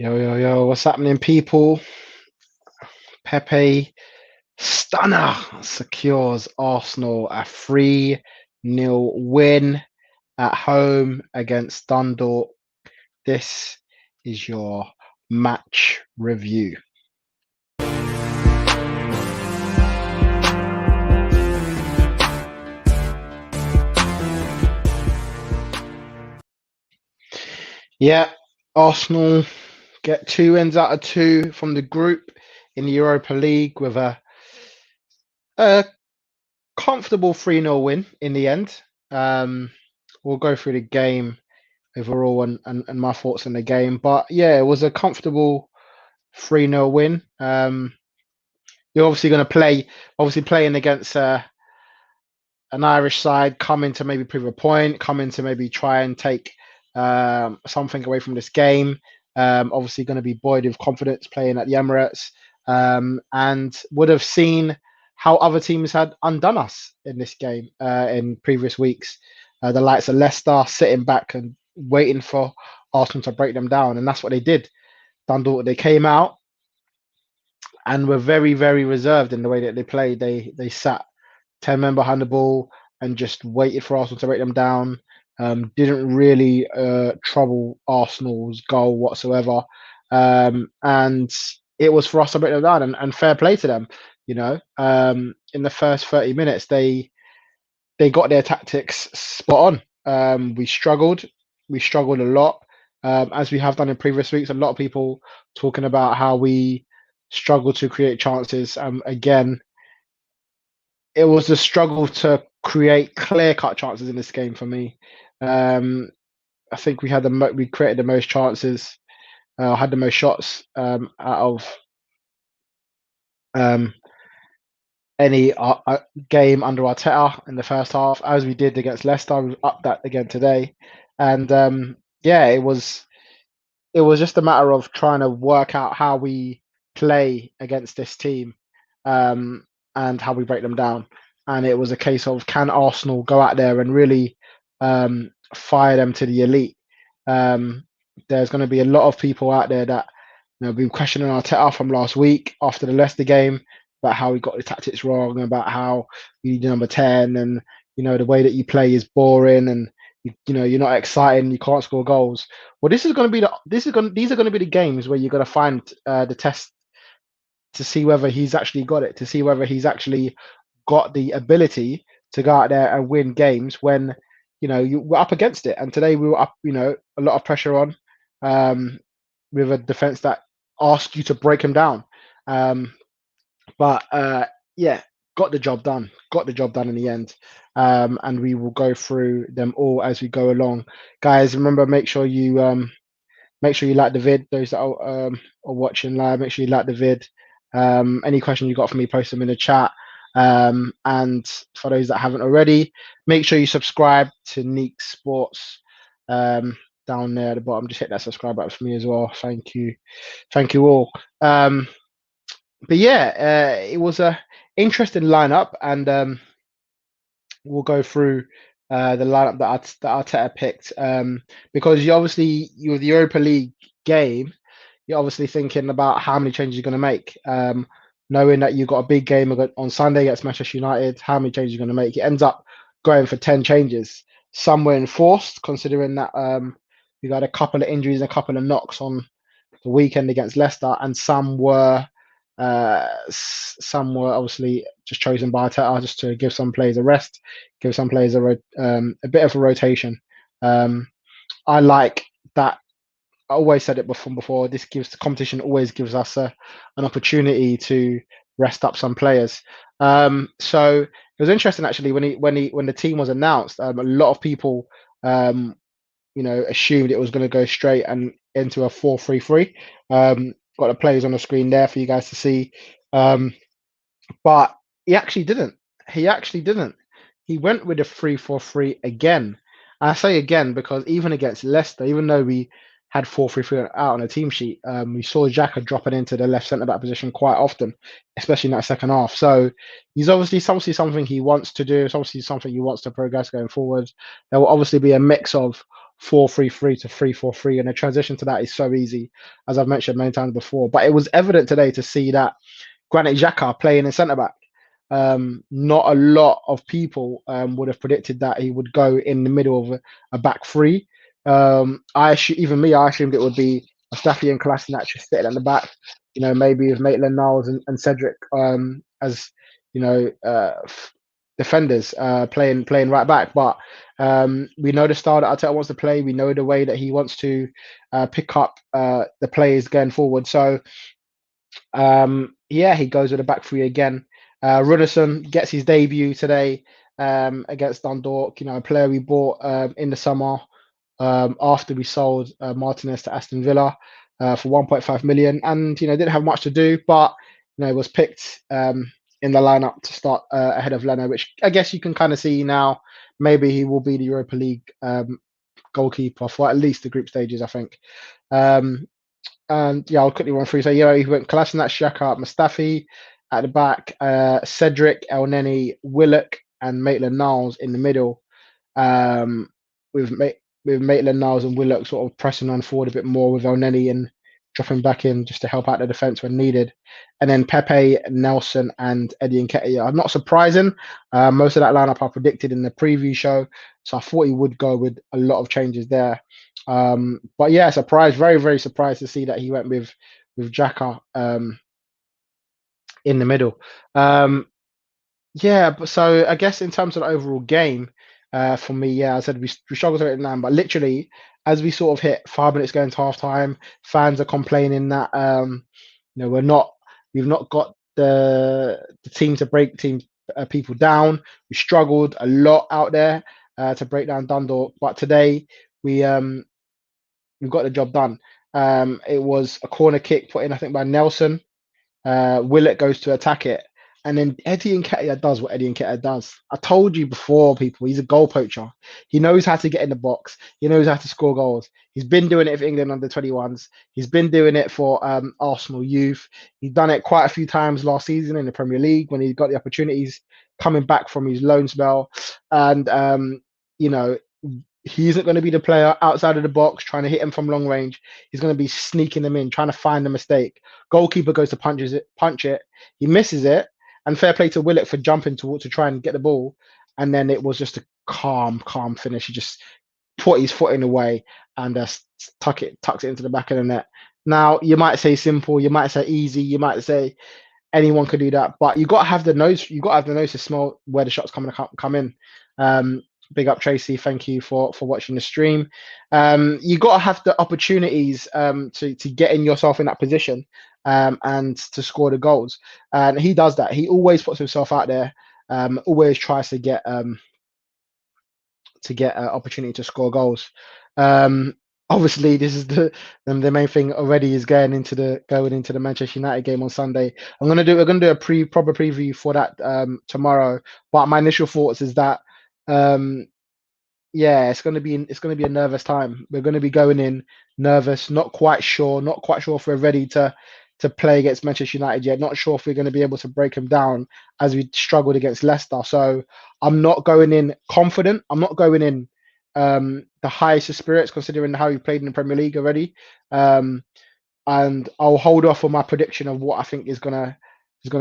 Yo, yo, yo, what's happening, people? Pepe stunner secures Arsenal a 3-0 win at home against Dundalk. This is your match review. Yeah, Arsenal get 2 wins out of 2 from the group in the Europa League with a comfortable 3-0 win in the end. We'll go through the game overall and my thoughts on the game. But yeah, it was a comfortable 3-0 win. You're obviously going to playing against an Irish side, coming to maybe prove a point, coming to maybe try and take something away from this game. Obviously going to be buoyed with confidence playing at the Emirates, and would have seen how other teams had undone us in this game in previous weeks. The likes of Leicester sitting back and waiting for Arsenal to break them down, and that's what they did. Dundalk, they came out and were very, very reserved in the way that they played. They sat 10 men behind the ball and just waited for Arsenal to break them down. Didn't really trouble Arsenal's goal whatsoever. And it was for us to break them down, and fair play to them. You know, in the first 30 minutes, they got their tactics spot on. We struggled a lot, as we have done in previous weeks. A lot of people talking about how we struggle to create chances. Again, it was a struggle to create clear-cut chances in this game for me. I think we created the most chances, had the most shots out of any game under Arteta in the first half, as we did against Leicester. We upped that again today, and yeah, it was just a matter of trying to work out how we play against this team, and how we break them down. And it was a case of, can Arsenal go out there and really fire them to the elite? There's going to be a lot of people out there that been questioning Arteta from last week after the Leicester game about how he got the tactics wrong, about how you need number 10, and the way that you play is boring, and you're not exciting, you can't score goals. Well, these are going to be the games where you're going to find the test to see whether he's actually got it, to see whether he's actually got the ability to go out there and win games when you were up against it. And today we were up, a lot of pressure on, with a defense that asked you to break him down. But yeah, got the job done in the end. And we will go through them all as we go along. Guys, remember, make sure you like the vid. Those that are watching live, make sure you like the vid. Any question you got for me, post them in the chat. And for those that haven't already, make sure you subscribe to Neeks Sports down there at the bottom. Just hit that subscribe button for me as well. Thank you all. But yeah, it was a interesting lineup, and we'll go through the lineup that Arteta picked, because you with the Europa League game, you're obviously thinking about how many changes you're going to make, knowing that you've got a big game on Sunday against Manchester United. How many changes you're going to make? It ends up going for 10 changes. Some were enforced, considering that we got a couple of injuries, a couple of knocks on the weekend against Leicester, and some were obviously just chosen by Arteta just to give some players a rest, give some players a bit of a rotation. I like that. I always said it before. This gives the competition always gives us an opportunity to rest up some players. So it was interesting actually when the team was announced. A lot of people, assumed it was going to go straight and into a 4-3-3. Got the players on the screen there for you guys to see, but he actually didn't. He went with a 3-4-3 again. And I say again because even against Leicester, even though we had 4-3-3 out on the team sheet, we saw Xhaka dropping into the left centre back position quite often, especially in that second half. So he's obviously something he wants to do. It's obviously something he wants to progress going forward. There will obviously be a mix of 4-3-3 to 3-4-3, and the transition to that is so easy, as I've mentioned many times before. But it was evident today to see that Granit Xhaka playing in centre back. Not a lot of people would have predicted that he would go in the middle of a back three. Even me, I assumed it would be Mustafi and Kolasinac just sitting at the back. Maybe with Maitland-Niles and Cedric as you know defenders playing right back. But we know the style that Arteta wants to play. We know the way that he wants to pick up the players going forward. So yeah, he goes with a back three again. Ruderson gets his debut today against Dundalk. A player we bought in the summer after we sold Martinez to Aston Villa for 1.5 million, and didn't have much to do, but was picked in the lineup to start ahead of Leno, which I guess you can kind of see now. Maybe he will be the Europa League goalkeeper for at least the group stages, I think. And yeah, I'll quickly run through. So he went Kolasinac, Xhaka, Mustafi at the back, Cedric, Elneny, Willock, and Maitland-Niles in the middle. With Maitland-Niles and Willock sort of pressing on forward a bit more, with Elneny and dropping back in just to help out the defence when needed. And then Pepe, Nelson, and Eddie Nketiah. Not surprising. Most of that lineup I predicted in the preview show, so I thought he would go with a lot of changes there. But yeah, very, very surprised to see that he went with Xhaka in the middle. Yeah, but so I guess in terms of the overall game, for me, yeah, I said we struggled to hit 9, but literally as we sort of hit 5 minutes going to half time, fans are complaining that we've not got the team to break people down. We struggled a lot out there to break down Dundalk, but today we've got the job done. It was a corner kick put in, I think, by Nelson. Willett goes to attack it, and then Eddie Nketiah does what Eddie Nketiah does. I told you before, people, he's a goal poacher. He knows how to get in the box. He knows how to score goals. He's been doing it for England under 21s. He's been doing it for Arsenal youth. He's done it quite a few times last season in the Premier League when he got the opportunities coming back from his loan spell. And he isn't going to be the player outside of the box trying to hit him from long range. He's going to be sneaking them in, trying to find the mistake. Goalkeeper goes to punch it. He misses it, and fair play to Willock for jumping to try and get the ball. And then it was just a calm finish. He just put his foot in the way and tucks it into the back of the net. Now, you might say simple, you might say easy, you might say anyone could do that, but you got to have the nose. You got to have the nose to smell where the shots come in. Big up Tracy, thank you for watching the stream. You got to have the opportunities to get in yourself in that position and to score the goals, and he does that. He always puts himself out there, always tries to get an opportunity to score goals. Obviously, this is the main thing already is going into the Manchester United game on Sunday. We're gonna do a proper preview for that tomorrow. But my initial thoughts is that yeah, it's gonna be a nervous time. We're gonna be going in nervous, not quite sure if we're ready to play against Manchester United yet. Not sure if we're going to be able to break them down as we struggled against Leicester. So I'm not going in confident. I'm not going in the highest of spirits considering how we played in the Premier League already. And I'll hold off on my prediction of what I think is gonna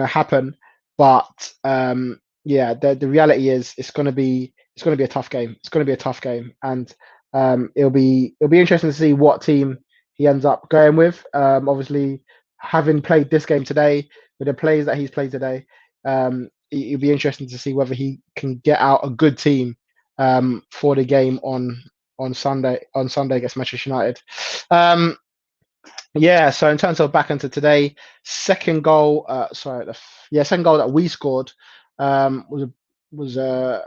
happen. But yeah, the reality is it's gonna be a tough game. It's gonna be a tough game, and it'll be interesting to see what team he ends up going with. Obviously, having played this game today with the players that he's played today, it'll be interesting to see whether he can get out a good team for the game on Sunday against Manchester United. Yeah, so in terms of back into today, second goal that we scored was a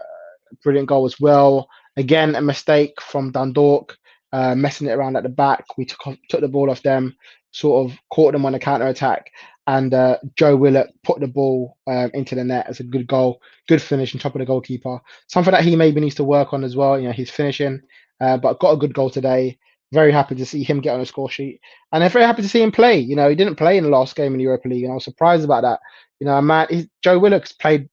brilliant goal as well. Again, a mistake from Dundalk, messing it around at the back. We took the ball off them, sort of caught them on a counter attack, and Joe Willock put the ball into the net as a good goal, good finish on top of the goalkeeper. Something that he maybe needs to work on as well. He's finishing, but got a good goal today. Very happy to see him get on the score sheet, and I'm very happy to see him play. He didn't play in the last game in the Europa League, and I was surprised about that. Joe Willock's played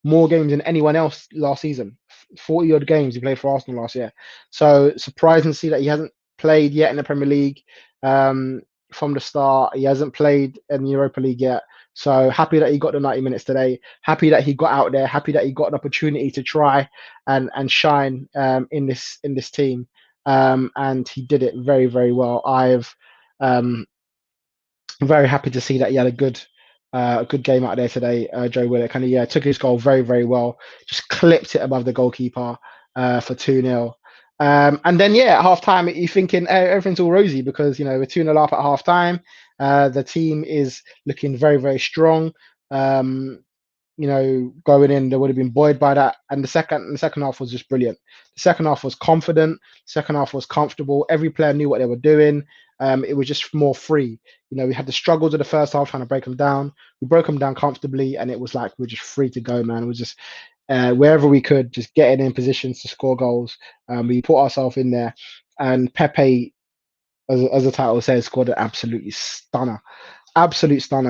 more games than anyone else last season. 40 odd games he played for Arsenal last year. So surprising to see that he hasn't played yet in the Premier League um, from the start. He hasn't played in the Europa League yet. So happy that he got the 90 minutes today. Happy that he got out there. Happy that he got an opportunity to try and shine in this team. And he did it very, very well. Um, I'm very happy to see that he had a good game out there today. Joe Willock, and he took his goal very, very well. Just clipped it above the goalkeeper for 2-0. And then at half time you're thinking everything's all rosy because we're 2-0 up at half time. The team is looking very, very strong. Um, going in, they would have been buoyed by that. And the second half was just brilliant. The second half was confident. The second half was comfortable. Every player knew what they were doing. It was just more free. We had the struggles of the first half trying to break them down. We broke them down comfortably, and it was like we're just free to go, man. It was just wherever we could, just getting in positions to score goals. We put ourselves in there, and Pepe, as the title says, scored an absolute stunner.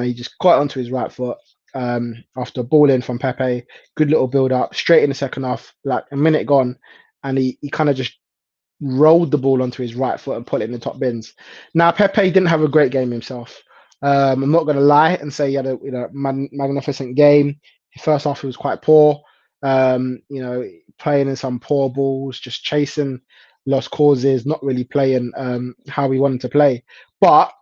He just got onto his right foot after a ball in from Pepe. Good little build up, straight in the second half, like a minute gone, and he kind of just rolled the ball onto his right foot and put it in the top bins. Now Pepe didn't have a great game himself. I'm not going to lie and say he had a magnificent game. The first half he was quite poor. Playing in some poor balls, just chasing lost causes, not really playing how we wanted to play. But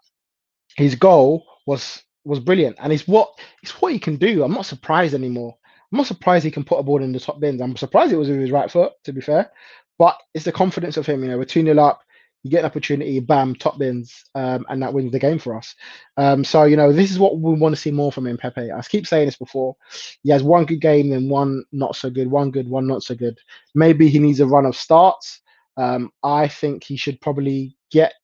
his goal was brilliant, and it's what he can do. I'm not surprised anymore. I'm not surprised he can put a ball in the top bins. I'm surprised it was with his right foot, to be fair, but it's the confidence of him. We're 2-0 up. You get an opportunity, bam, top bins, and that wins the game for us. So this is what we want to see more from him, Pepe. I keep saying this before. He has one good game, then one not so good, one good, one not so good. Maybe he needs a run of starts. I think he should probably get.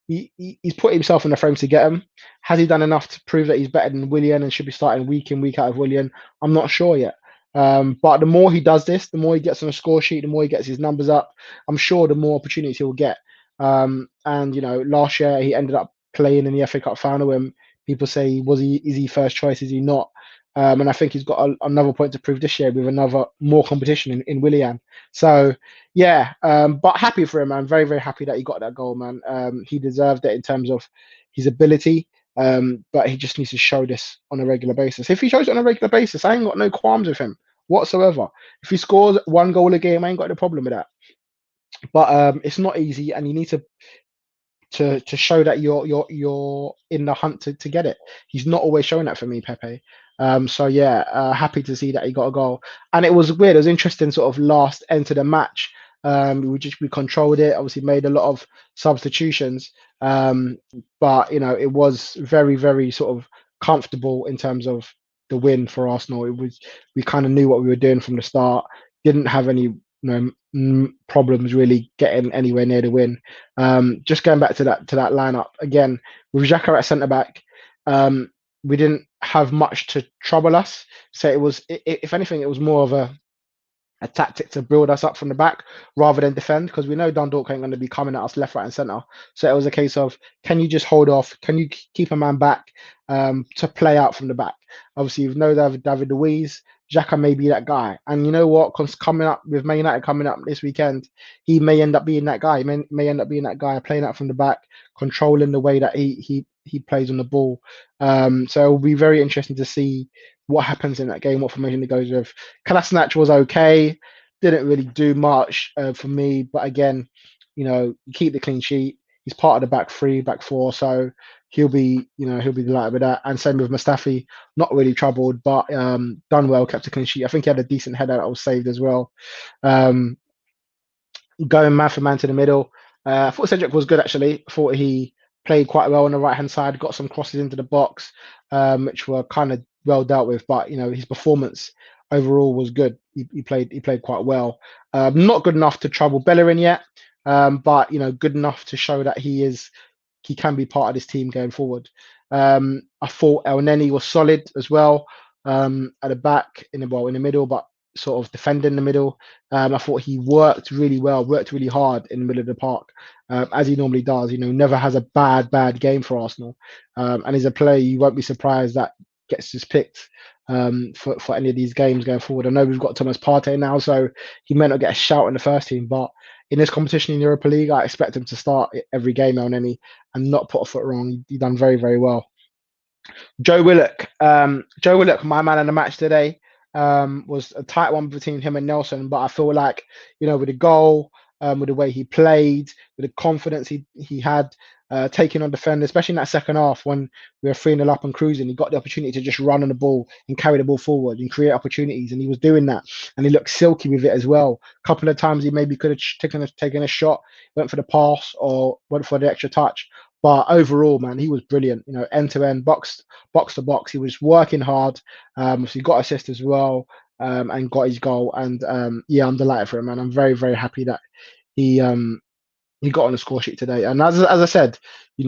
He's put himself in the frame to get him. Has he done enough to prove that he's better than Willian and should be starting week in, week out of Willian? I'm not sure yet. But the more he does this, the more he gets on a score sheet, the more he gets his numbers up, I'm sure the more opportunities he'll get. And last year he ended up playing in the FA Cup final when people say, is he first choice? Is he not? And I think he's got another point to prove this year with another more competition in Willian. So but happy for him, man. Very, very happy that he got that goal, man. He deserved it in terms of his ability. But he just needs to show this on a regular basis. If he shows it on a regular basis, I ain't got no qualms with him whatsoever. If he scores one goal a game, I ain't got no problem with that. But it's not easy, and you need to show that you're in the hunt to get it. He's not always showing that for me, Pepe. Happy to see that he got a goal. And it was weird. It was interesting, sort of last end to the match. We controlled it. Obviously, made a lot of substitutions. But it was very, very sort of comfortable in terms of the win for Arsenal. We kind of knew what we were doing from the start. Didn't have any problems really getting anywhere near the win. Just going back to that lineup again with Xhaka at centre back. We didn't have much to trouble us. So it was, if anything, it was more of a tactic to build us up from the back rather than defend, because we know Dundalk ain't going to be coming at us left, right, and centre. So it was a case of, can you just hold off? Can you keep a man back to play out from the back? Obviously, you know David Luiz, Xhaka may be that guy. And you know what? Coming up with Man United coming up this weekend, he may end up being that guy. He may end up being that guy playing out from the back, controlling the way that he plays on the ball. So it'll be very interesting to see what happens in that game, what formation he goes with. Kolasinac was okay, didn't really do much for me, but again, you keep the clean sheet. He's part of the back three, back four, so he'll be delighted with that. And same with Mustafi, not really troubled, but done well, kept a clean sheet. I think he had a decent header that was saved as well. Going man for man to the middle. I thought Cedric was good actually. I thought he played quite well on the right hand side, got some crosses into the box, which were kind of well dealt with. But his performance overall was good. He played quite well. Not good enough to trouble Bellerin yet, but good enough to show that he can be part of this team going forward. I thought El Neni was solid as well at the back, in the middle, but sort of defending the middle. I thought he worked really well, worked really hard in the middle of the park, as he normally does. Never has a bad game for Arsenal. And as a player, you won't be surprised that gets us picked for any of these games going forward. I know we've got Thomas Partey now, so he may not get a shout in the first team, but in this competition in Europa League, I expect him to start every game on any and not put a foot wrong. He done very, very well. Joe Willock, my man in the match today, was a tight one between him and Nelson. But I feel like, with the goal, with the way he played, with the confidence he had, taking on defenders, especially in that second half when we were 3-0 up and cruising, he got the opportunity to just run on the ball and carry the ball forward and create opportunities, and he was doing that. And he looked silky with it as well. A couple of times he maybe could have taken a shot, went for the pass or went for the extra touch. But overall, man, he was brilliant. End to end, box to box. He was working hard. So he got assist as well, and got his goal. And yeah, I'm delighted for him, man. I'm very, very happy that he got on the score sheet today. And as I said, in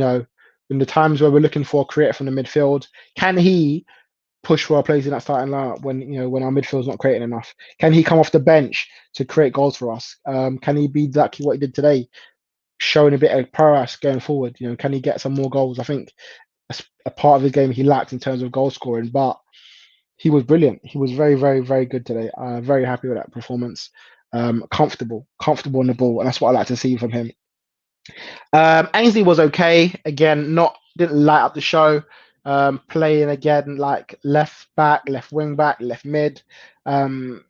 the times where we're looking for a creator from the midfield, can he push for our place in that starting lineup when our midfield's not creating enough? Can he come off the bench to create goals for us? Can he be exactly what he did today, showing a bit of prowess going forward? Can he get some more goals? I think a part of his game he lacked in terms of goal scoring, but he was brilliant. He was very, very, very good today. Very happy with that performance. Comfortable on the ball, and that's what I like to see from him. Ainsley was okay. Again, didn't light up the show. Playing again like left back, left wing back, left mid. Didn't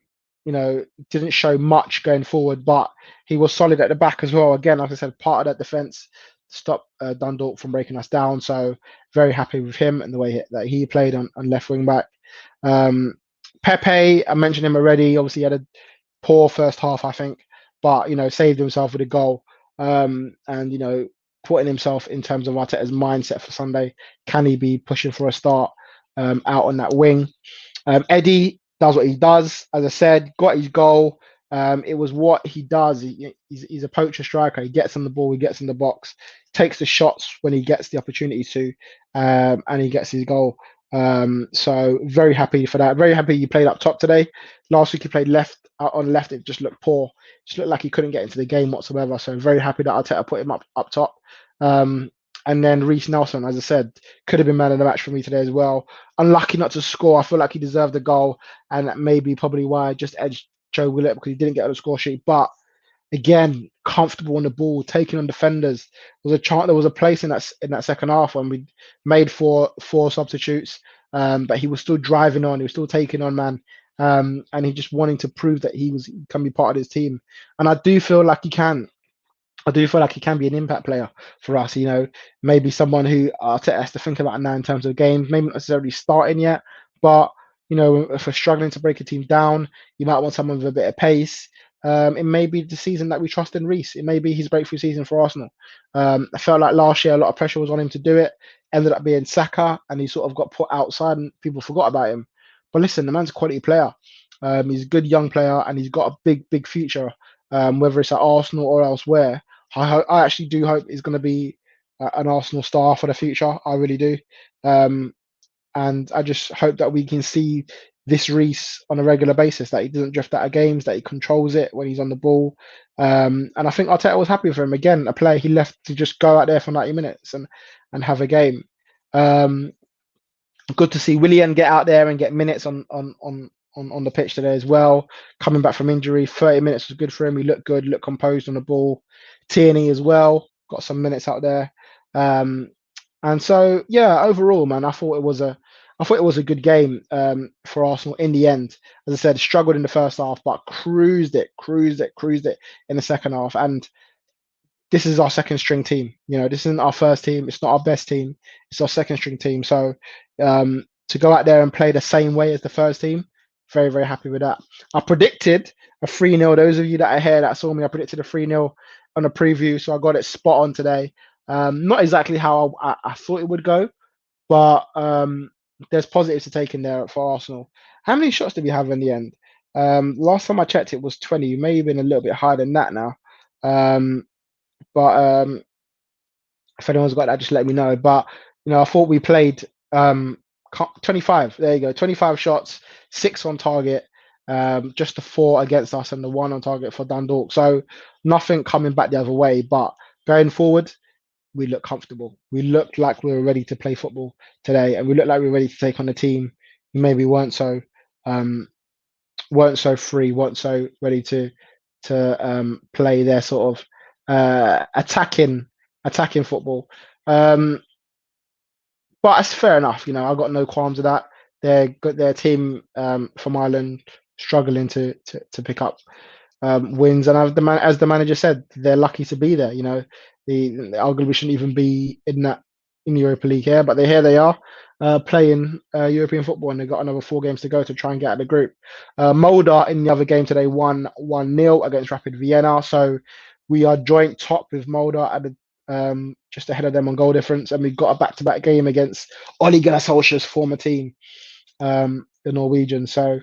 show much going forward, but he was solid at the back as well. Again, like I said, part of that defense stopped Dundalk from breaking us down. So very happy with him and the way that he played on left wing back. Pepe, I mentioned him already. Obviously, he had a poor first half, I think, but saved himself with a goal. And putting himself in terms of Arteta's mindset for Sunday. Can he be pushing for a start out on that wing? Eddie does what he does. As I said, got his goal. It was what he does. He's a poacher striker. He gets on the ball. He gets in the box. Takes the shots when he gets the opportunity to, and he gets his goal. So very happy for that. Very happy he played up top today. Last week he played on left. It just looked poor. Just looked like he couldn't get into the game whatsoever. So very happy that Arteta put him up top. And then Reece Nelson, as I said, could have been man of the match for me today as well. Unlucky not to score. I feel like he deserved a goal, and that may be probably why I just edged Joe Willett, because he didn't get on the score sheet. But again, comfortable on the ball, taking on defenders. There was a place in that second half when we made four substitutes, but he was still driving on. He was still taking on, man, and he just wanting to prove that he can be part of his team. And I do feel like he can. I do feel like he can be an impact player for us. Maybe someone who Arteta has to think about now in terms of games. Maybe not necessarily starting yet, but if we're struggling to break a team down, you might want someone with a bit of pace. It may be the season that we trust in Reece. It may be his breakthrough season for Arsenal. I felt like last year a lot of pressure was on him to do it. Ended up being Saka, and he sort of got put outside, and people forgot about him. But listen, the man's a quality player. He's a good young player, and he's got a big, big future. Whether it's at Arsenal or elsewhere, I actually do hope he's going to be an Arsenal star for the future. I really do. And I just hope that we can see this Reece on a regular basis, that he doesn't drift out of games, that he controls it when he's on the ball. And I think Arteta was happy for him. Again, a player he left to just go out there for 90 minutes and have a game. Good to see Willian get out there and get minutes on the pitch today as well. Coming back from injury, 30 minutes was good for him. He looked good, looked composed on the ball. Tierney as well, got some minutes out there. And so, yeah, overall, man, I thought it was a good game for Arsenal in the end. As I said, struggled in the first half, but cruised it in the second half. And this is our second string team. This isn't our first team. It's not our best team. It's our second string team. So to go out there and play the same way as the first team, very, very happy with that. I predicted a 3-0. Those of you that are here that saw me, I predicted a 3-0 on a preview. So I got it spot on today. Not exactly how I thought it would go, but there's positives to take in there for Arsenal. How many shots did we have in the end? Last time I checked, it was 20. You may have been a little bit higher than that now. But if anyone's got that, just let me know. But I thought we played 25. There you go, 25 shots, 6 on target, just the 4 against us and the 1 on target for Dundalk. So nothing coming back the other way. But going forward, we looked comfortable. We looked like we were ready to play football today, and we looked like we were ready to take on a team who maybe um, weren't so free, weren't so ready to play their sort of attacking football. Um, but it's fair enough. I've got no qualms with that. Their team from Ireland struggling to pick up wins, and as the manager said, they're lucky to be there. The arguably shouldn't even be in the Europa League here, but here they are playing European football, and they've got another 4 games to go to try and get out of the group. Molde in the other game today won 1-0 against Rapid Vienna, so we are joint top with Molde at just ahead of them on goal difference, and we've got a back-to-back game against Ole Gunnar Solskjaer's former team, the Norwegians. So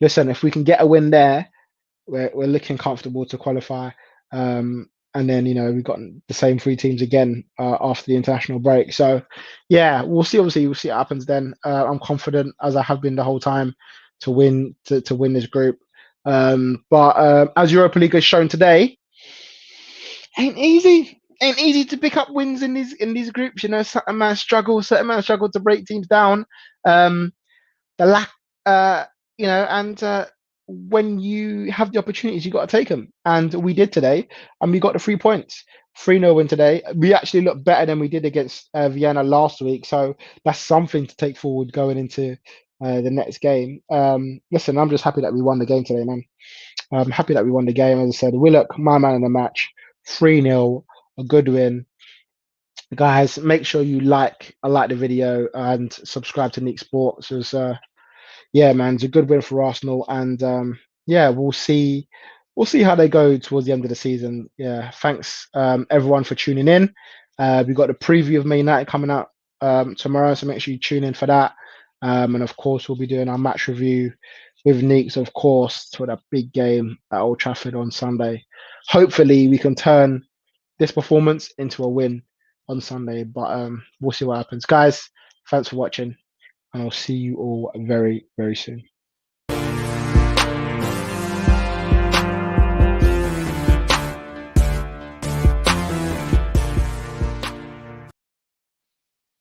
listen, if we can get a win there, we're looking comfortable to qualify. And then we've got the same 3 teams again after the international break. So yeah, we'll see. Obviously, we'll see what happens then. I'm confident, as I have been the whole time, to win this group. But as Europa League has shown today, ain't easy. Ain't easy to pick up wins in these groups. Certain man struggle to break teams down. The lack, and when you have the opportunities, you got to take them, and we did today, and we got the 3 points. 3-0 win today. We actually looked better than we did against Vienna last week, so that's something to take forward going into the next game. Listen, I'm just happy that we won the game today, man. I'm happy that we won the game. As I said, Willock, my man in the match, 3-0, a good win. Guys, make sure you like the video and subscribe to Neeks Sports. Yeah, man, it's a good win for Arsenal, and yeah, we'll see how they go towards the end of the season. Yeah, thanks everyone for tuning in. We've got the preview of Man United coming out tomorrow, so make sure you tune in for that. And of course, we'll be doing our match review with Neeks, of course, for that big game at Old Trafford on Sunday. Hopefully, we can turn this performance into a win on Sunday, but we'll see what happens. Guys, thanks for watching, and I'll see you all very, very soon.